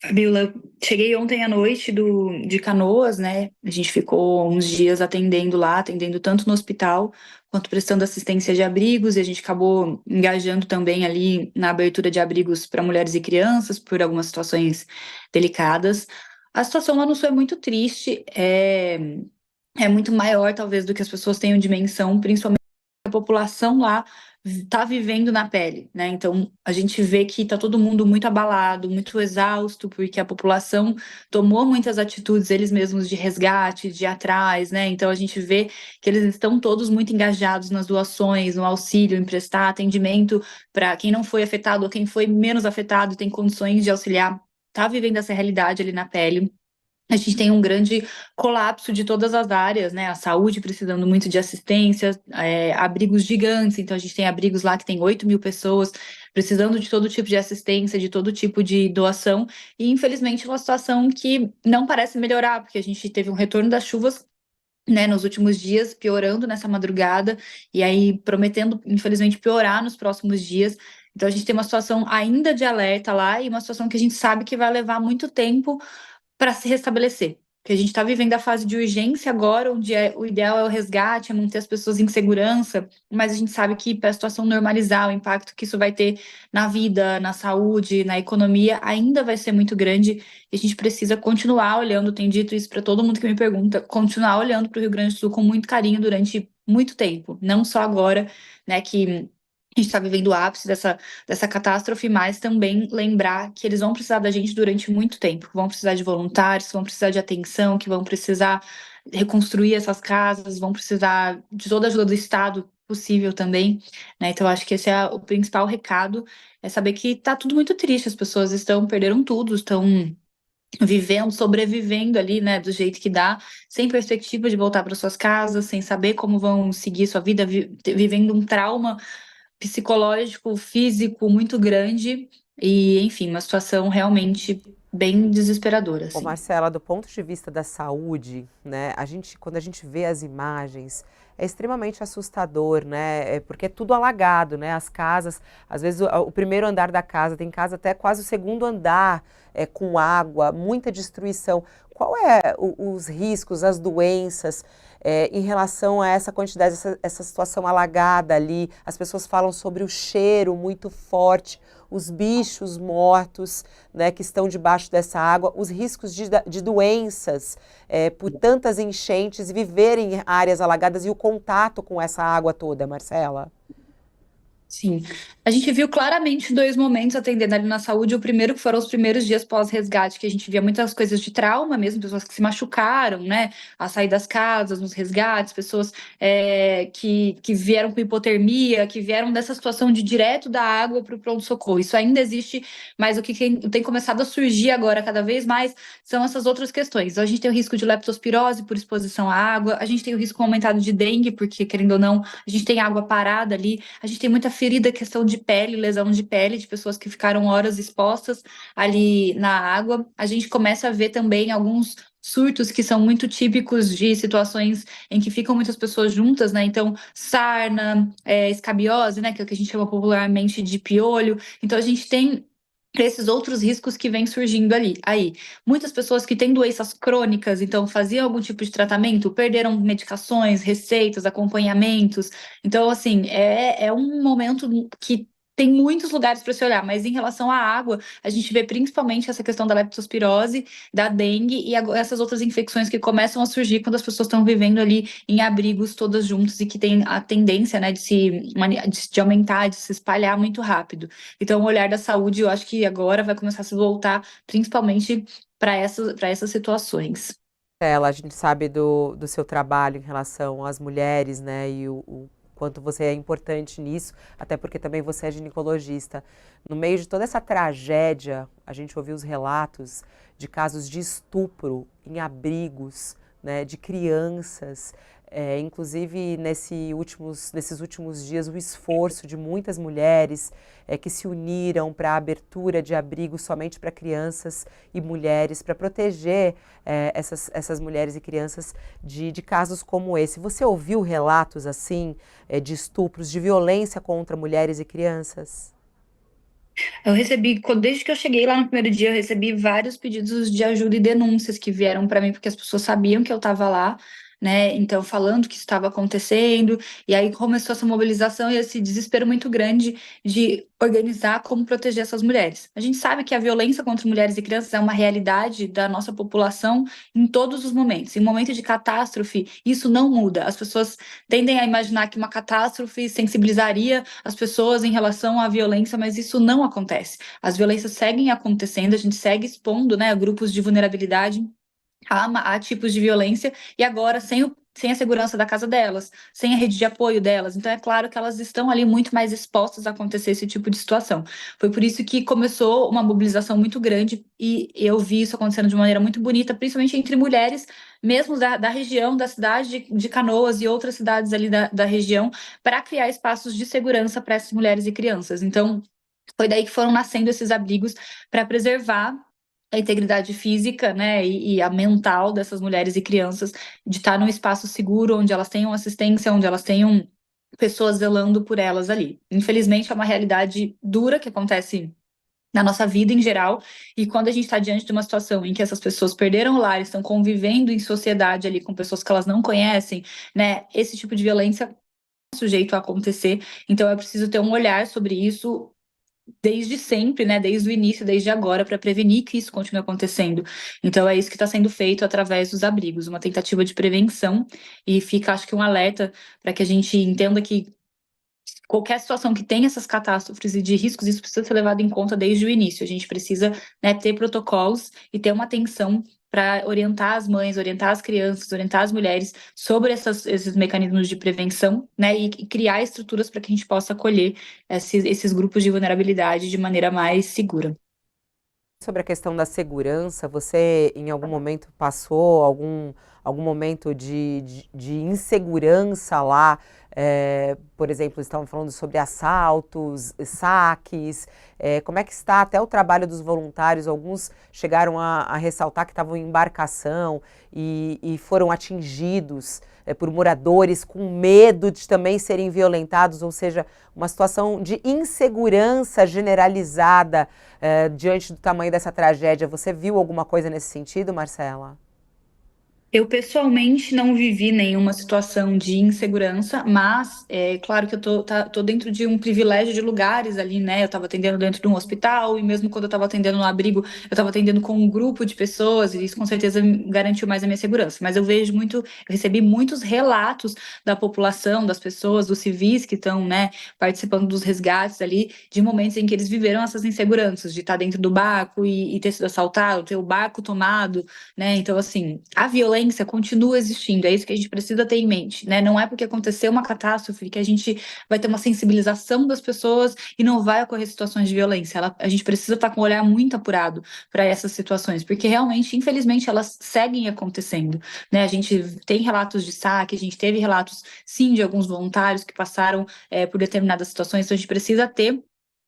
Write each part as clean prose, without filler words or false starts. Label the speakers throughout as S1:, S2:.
S1: Fabiola, cheguei ontem à noite de Canoas, né? A gente ficou uns dias atendendo lá, atendendo tanto no hospital quanto prestando assistência de abrigos, e a gente acabou engajando também ali na abertura de abrigos para mulheres e crianças por algumas situações delicadas. A situação lá no Sul é muito triste, é muito maior talvez do que as pessoas tenham dimensão, principalmente a população lá está vivendo na pele, né? Então a gente vê que está todo mundo muito abalado, muito exausto, porque a população tomou muitas atitudes eles mesmos de resgate, de ir atrás, né? Então a gente vê que eles estão todos muito engajados nas doações, no auxílio, em prestar atendimento para quem não foi afetado ou quem foi menos afetado, tem condições de auxiliar, tá vivendo essa realidade ali na pele. A gente tem um grande colapso de todas as áreas, né? A saúde precisando muito de assistência, abrigos gigantes. Então, a gente tem abrigos lá que tem 8.000 pessoas precisando de todo tipo de assistência, de todo tipo de doação. E, infelizmente, uma situação que não parece melhorar, porque a gente teve um retorno das chuvas, né, nos últimos dias, piorando nessa madrugada, e aí prometendo, infelizmente, piorar nos próximos dias. Então, a gente tem uma situação ainda de alerta lá e uma situação que a gente sabe que vai levar muito tempo para se restabelecer. Porque a gente está vivendo a fase de urgência agora, onde o ideal é o resgate, é manter as pessoas em segurança, mas a gente sabe que para a situação normalizar, o impacto que isso vai ter na vida, na saúde, na economia, ainda vai ser muito grande e a gente precisa continuar olhando, tenho dito isso para todo mundo que me pergunta, continuar olhando para o Rio Grande do Sul com muito carinho durante muito tempo, não só agora, né, que a gente está vivendo o ápice dessa catástrofe, mas também lembrar que eles vão precisar da gente durante muito tempo, que vão precisar de voluntários, que vão precisar de atenção, que vão precisar reconstruir essas casas, vão precisar de toda a ajuda do Estado possível também, né? Então, acho que esse é o principal recado, é saber que tá tudo muito triste, as pessoas perderam tudo, estão vivendo, sobrevivendo ali, né, do jeito que dá, sem perspectiva de voltar para suas casas, sem saber como vão seguir sua vida, vivendo um trauma psicológico, físico muito grande e, enfim, uma situação realmente bem desesperadora,
S2: Ô
S1: assim.
S2: Marcela, do ponto de vista da saúde, né, quando a gente vê as imagens, é extremamente assustador, né, porque é tudo alagado, né, as casas, às vezes o primeiro andar da casa, tem casa até quase o segundo andar, com água, muita destruição. Qual é os riscos, as doenças, em relação a essa quantidade, essa situação alagada ali? As pessoas falam sobre o cheiro muito forte, os bichos mortos, né, que estão debaixo dessa água, os riscos de doenças por tantas enchentes e viver em áreas alagadas e o contato com essa água toda, Marcela.
S1: Sim, a gente viu claramente dois momentos atendendo ali na saúde. O primeiro que foram os primeiros dias pós-resgate, que a gente via muitas coisas de trauma mesmo, pessoas que se machucaram, né, a sair das casas, nos resgates, pessoas que vieram com hipotermia, que vieram dessa situação de direto da água para o pronto-socorro. Isso ainda existe, mas o que tem começado a surgir agora cada vez mais são essas outras questões. A gente tem o risco de leptospirose por exposição à água, a gente tem o risco aumentado de dengue, porque, querendo ou não, a gente tem água parada ali, a gente tem muita ferida, questão de pele, lesão de pele, de pessoas que ficaram horas expostas ali na água. A gente começa a ver também alguns surtos que são muito típicos de situações em que ficam muitas pessoas juntas, né? Então, sarna, escabiose, né? Que é o que a gente chama popularmente de piolho. Então, a gente tem esses outros riscos que vêm surgindo ali. Aí, muitas pessoas que têm doenças crônicas, então faziam algum tipo de tratamento, perderam medicações, receitas, acompanhamentos. Então, assim, é um momento que tem muitos lugares para se olhar, mas em relação à água, a gente vê principalmente essa questão da leptospirose, da dengue e essas outras infecções que começam a surgir quando as pessoas estão vivendo ali em abrigos todas juntas e que tem a tendência, né, de aumentar, de se espalhar muito rápido. Então, o olhar da saúde, eu acho que agora vai começar a se voltar principalmente para essas situações.
S2: Marcela, a gente sabe do seu trabalho em relação às mulheres, né, e o quanto você é importante nisso, até porque também você é ginecologista. No meio de toda essa tragédia, a gente ouviu os relatos de casos de estupro em abrigos, né, de crianças. Inclusive, nesses últimos dias, o esforço de muitas mulheres que se uniram para a abertura de abrigos somente para crianças e mulheres, para proteger essas mulheres e crianças de casos como esse. Você ouviu relatos assim de estupros, de violência contra mulheres e crianças?
S1: Eu recebi, desde que eu cheguei lá no primeiro dia, eu recebi vários pedidos de ajuda e denúncias que vieram para mim, porque as pessoas sabiam que eu estava lá, né? Então, falando que isso estava acontecendo, e aí começou essa mobilização e esse desespero muito grande de organizar como proteger essas mulheres. A gente sabe que a violência contra mulheres e crianças é uma realidade da nossa população em todos os momentos. Em momento de catástrofe, isso não muda. As pessoas tendem a imaginar que uma catástrofe sensibilizaria as pessoas em relação à violência, mas isso não acontece. As violências seguem acontecendo, a gente segue expondo, né, grupos de vulnerabilidade a tipos de violência, e agora sem a segurança da casa delas, sem a rede de apoio delas. Então, é claro que elas estão ali muito mais expostas a acontecer esse tipo de situação. Foi por isso que começou uma mobilização muito grande, e eu vi isso acontecendo de uma maneira muito bonita, principalmente entre mulheres, mesmo da região, da cidade de Canoas e outras cidades ali da região, para criar espaços de segurança para essas mulheres e crianças. Então, foi daí que foram nascendo esses abrigos para preservar a integridade física, né, e a mental dessas mulheres e crianças, de estar num espaço seguro, onde elas tenham assistência, onde elas tenham pessoas zelando por elas ali. Infelizmente, é uma realidade dura que acontece na nossa vida em geral, e quando a gente está diante de uma situação em que essas pessoas perderam o lar, estão convivendo em sociedade ali com pessoas que elas não conhecem, né, esse tipo de violência é sujeito a acontecer, então é preciso ter um olhar sobre isso desde sempre, né, desde o início, desde agora, para prevenir que isso continue acontecendo. Então é isso que está sendo feito através dos abrigos, uma tentativa de prevenção, e fica, acho que, um alerta para que a gente entenda que qualquer situação que tenha essas catástrofes e de riscos, isso precisa ser levado em conta desde o início. A gente precisa, né, ter protocolos e ter uma atenção para orientar as mães, orientar as crianças, orientar as mulheres sobre esses mecanismos de prevenção, né, e criar estruturas para que a gente possa acolher esses grupos de vulnerabilidade de maneira mais segura.
S2: Sobre a questão da segurança, você em algum momento passou algum momento de insegurança lá? Por exemplo, estavam falando sobre assaltos, saques. Como é que está até o trabalho dos voluntários? Alguns chegaram a ressaltar que estavam em embarcação e foram atingidos por moradores com medo de também serem violentados, ou seja, uma situação de insegurança generalizada diante do tamanho dessa tragédia. Você viu alguma coisa nesse sentido, Marcela?
S1: Eu pessoalmente não vivi nenhuma situação de insegurança, mas é claro que eu tô dentro de um privilégio de lugares ali, né? Eu estava atendendo dentro de um hospital, e mesmo quando eu estava atendendo no abrigo, eu estava atendendo com um grupo de pessoas, e isso com certeza garantiu mais a minha segurança. Mas eu vejo muito, eu recebi muitos relatos da população, das pessoas, dos civis que estão, né, participando dos resgates ali, de momentos em que eles viveram essas inseguranças, de estar dentro do barco e ter sido assaltado, ter o barco tomado, né? Então, assim, a violência continua existindo, é isso que a gente precisa ter em mente, né? Não é porque aconteceu uma catástrofe que a gente vai ter uma sensibilização das pessoas e não vai ocorrer situações de violência. A gente precisa estar com o olhar muito apurado para essas situações, porque realmente, infelizmente, elas seguem acontecendo, né? A gente tem relatos de saque, a gente teve relatos, sim, de alguns voluntários que passaram por determinadas situações, então a gente precisa ter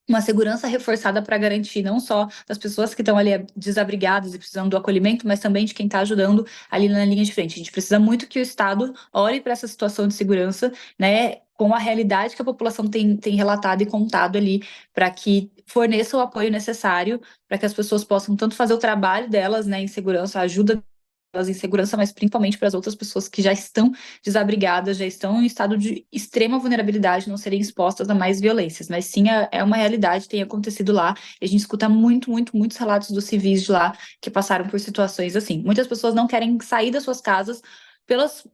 S1: uma segurança reforçada para garantir não só das pessoas que estão ali desabrigadas e precisando do acolhimento, mas também de quem está ajudando ali na linha de frente. A gente precisa muito que o Estado olhe para essa situação de segurança, né, com a realidade que a população tem relatado e contado ali, para que forneça o apoio necessário para que as pessoas possam tanto fazer o trabalho delas, né, em segurança, a ajuda elas em segurança, mas principalmente para as outras pessoas que já estão desabrigadas, já estão em estado de extrema vulnerabilidade, não serem expostas a mais violências. Mas sim, é uma realidade, tem acontecido lá, e a gente escuta muitos relatos dos civis de lá que passaram por situações assim. Muitas pessoas não querem sair das suas casas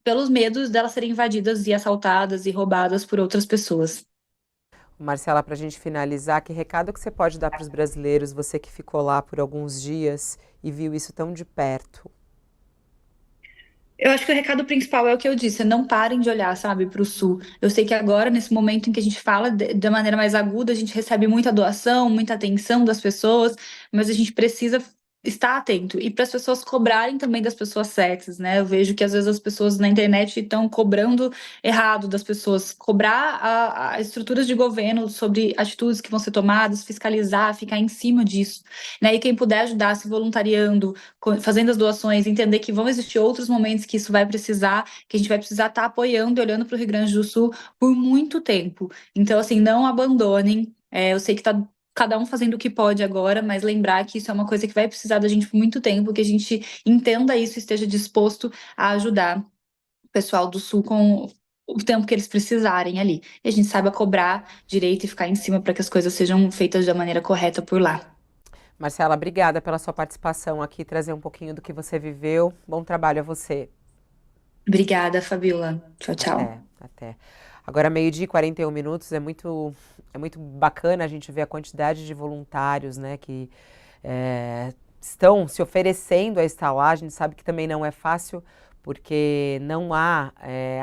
S1: pelos medos delas serem invadidas e assaltadas e roubadas por outras pessoas.
S2: Marcela, para a gente finalizar, que recado que você pode dar para os brasileiros, você que ficou lá por alguns dias e viu isso tão de perto?
S1: Eu acho que o recado principal é o que eu disse, não parem de olhar, sabe, para o sul. Eu sei que agora, nesse momento em que a gente fala da maneira mais aguda, a gente recebe muita doação, muita atenção das pessoas, mas a gente precisa estar atento e para as pessoas cobrarem também das pessoas certas, né? Eu vejo que às vezes as pessoas na internet estão cobrando errado das pessoas, cobrar a estruturas de governo sobre atitudes que vão ser tomadas, fiscalizar, ficar em cima disso, né? E quem puder ajudar se voluntariando, fazendo as doações, entender que vão existir outros momentos que isso vai precisar, que a gente vai precisar estar apoiando e olhando para o Rio Grande do Sul por muito tempo. Então, assim, não abandonem. Eu sei que está cada um fazendo o que pode agora, mas lembrar que isso é uma coisa que vai precisar da gente por muito tempo, que a gente entenda isso e esteja disposto a ajudar o pessoal do Sul com o tempo que eles precisarem ali. E a gente saiba cobrar direito e ficar em cima para que as coisas sejam feitas da maneira correta por lá.
S2: Marcela, obrigada pela sua participação aqui, trazer um pouquinho do que você viveu. Bom trabalho a você.
S1: Obrigada, Fabiola. Tchau,
S2: Até,
S1: tchau.
S2: até. Agora, meio-dia e 41 minutos, é muito bacana a gente ver a quantidade de voluntários, né, que estão se oferecendo a estar lá. A gente sabe que também não é fácil, porque não há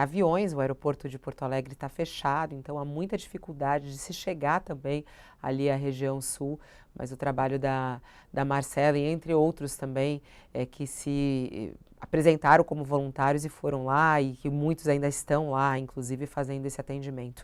S2: aviões, o aeroporto de Porto Alegre está fechado, então há muita dificuldade de se chegar também ali à região sul, mas o trabalho da Marcela e entre outros também, que se apresentaram como voluntários e foram lá, e que muitos ainda estão lá, inclusive fazendo esse atendimento.